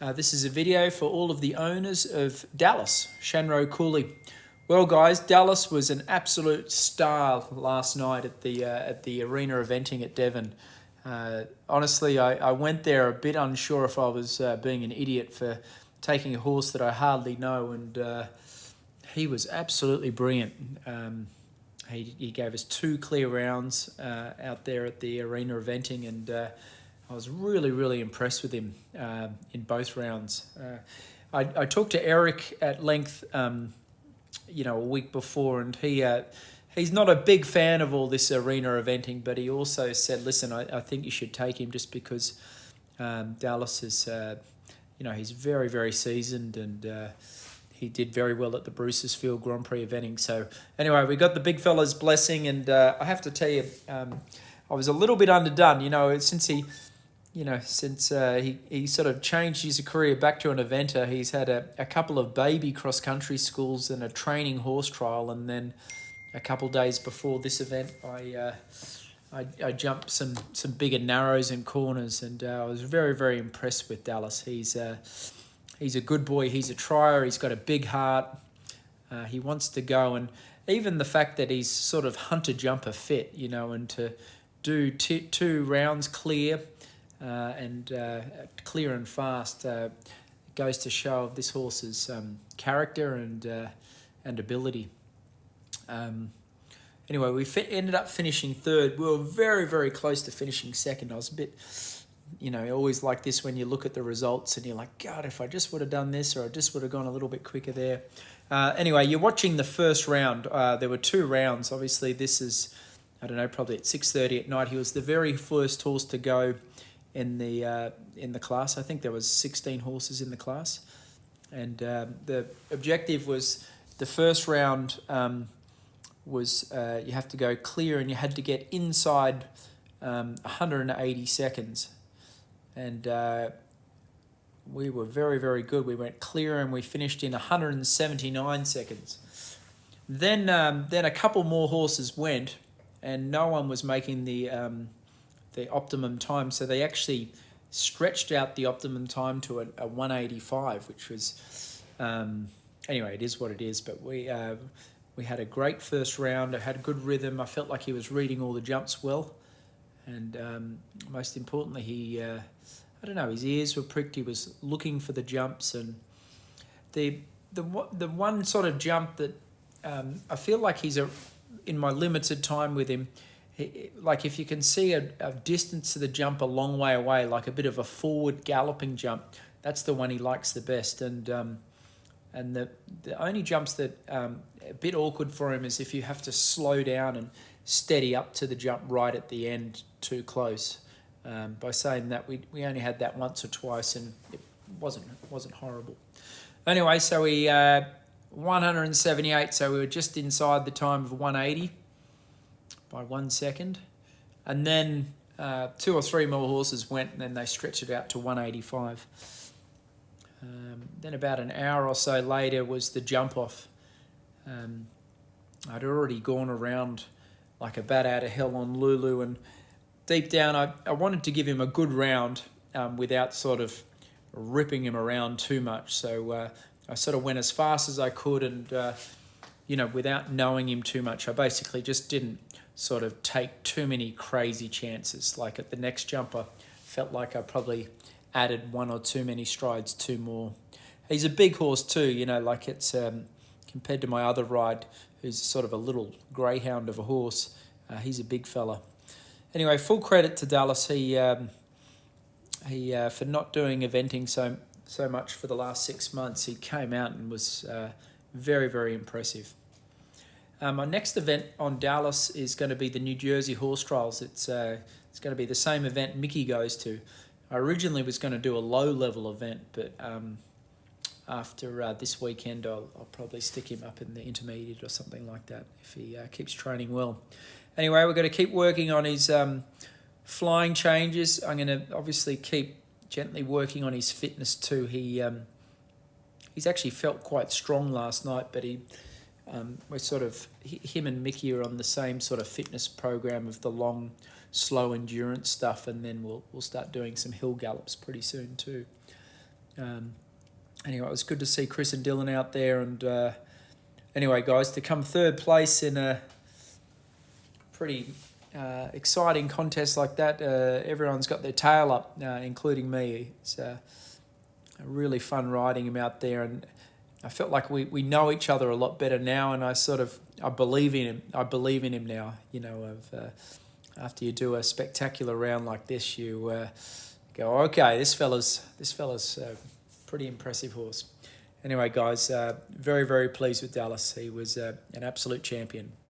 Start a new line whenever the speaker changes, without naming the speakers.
This is a video for all of the owners of Dallas, Shanro Cooley. Well, guys, Dallas was an absolute star last night at the arena eventing at Devon. Honestly, I went there a bit unsure if I was being an idiot for taking a horse that I hardly know, and he was absolutely brilliant. He gave us 2 clear rounds out there at the arena eventing, and I was really impressed with him in both rounds. I talked to Eric at length, a week before, and he's not a big fan of all this arena eventing, but he also said, listen, I think you should take him just because Dallas is, he's very seasoned, and he did very well at the Brucersfield Grand Prix eventing. So anyway, we got the big fella's blessing, and I have to tell you, I was a little bit underdone, since he sort of changed his career back to an eventer. He's had a couple of baby cross-country schools and a training horse trial, and then a couple of days before this event, I jumped some bigger narrows and corners, and I was very impressed with Dallas. He's a good boy. He's a trier. He's got a big heart. He wants to go, and even the fact that he's sort of hunter-jumper fit, and to do 2 rounds clear, and clear and fast, goes to show this horse's character and ability. Anyway, we ended up finishing 3rd. We were very close to finishing 2nd. I was a bit, always like this when you look at the results and you're like, God, if I just would have done this, or I just would have gone a little bit quicker there. Anyway, you're watching the first round. There were 2 rounds. Obviously, this is, probably at 6:30 at night. He was the very first horse to go in the class. I think there was 16 horses in the class, and the objective was, the first round was you have to go clear, and you had to get inside 180 seconds, and we were very good. We went clear and we finished in 179 seconds. Then a couple more horses went, and no one was making the optimum time, so they actually stretched out the optimum time to a 185, which was anyway, it is what it is. But we had a great first round. I had a good rhythm. I felt like he was reading all the jumps well, and most importantly, his ears were pricked. He was looking for the jumps, and the one sort of jump that I feel like in my limited time with him, like if you can see a distance to the jump a long way away, like a bit of a forward galloping jump, that's the one he likes the best. And the only jumps that a bit awkward for him is if you have to slow down and steady up to the jump right at the end too close. By saying that, we only had that once or twice, and it wasn't horrible. Anyway, so we 178, so we were just inside the time of 180 by 1 second, and then 2 or 3 more horses went, and then they stretched it out to 185. Then about an hour or so later was the jump off. I'd already gone around like a bat out of hell on Lulu, and deep down I wanted to give him a good round without sort of ripping him around too much. So I sort of went as fast as I could, and without knowing him too much, I basically just didn't sort of take too many crazy chances. Like at the next jump, I felt like I probably added 1 or 2 many strides too more. He's a big horse too, like it's compared to my other ride, who's sort of a little greyhound of a horse. He's a big fella. Anyway, full credit to Dallas. He for not doing eventing so much for the last 6 months. He came out and was very impressive. My next event on Dallas is going to be the New Jersey Horse Trials. It's going to be the same event Mickey goes to. I originally was going to do a low-level event, but after this weekend, I'll probably stick him up in the intermediate or something like that if he keeps training well. Anyway, we're going to keep working on his flying changes. I'm going to obviously keep gently working on his fitness too. He's actually felt quite strong last night, but we're sort of, him and Mickey are on the same sort of fitness program of the long, slow endurance stuff, and then we'll start doing some hill gallops pretty soon too. Anyway, it was good to see Chris and Dylan out there. And anyway, guys, to come third place in a pretty exciting contest like that, everyone's got their tail up, including me. It's really fun riding him out there, and I felt like we know each other a lot better now, and I believe in him. I believe in him now. After you do a spectacular round like this, you go, okay, this fella's pretty impressive horse. Anyway, guys, very, very pleased with Dallas. He was an absolute champion.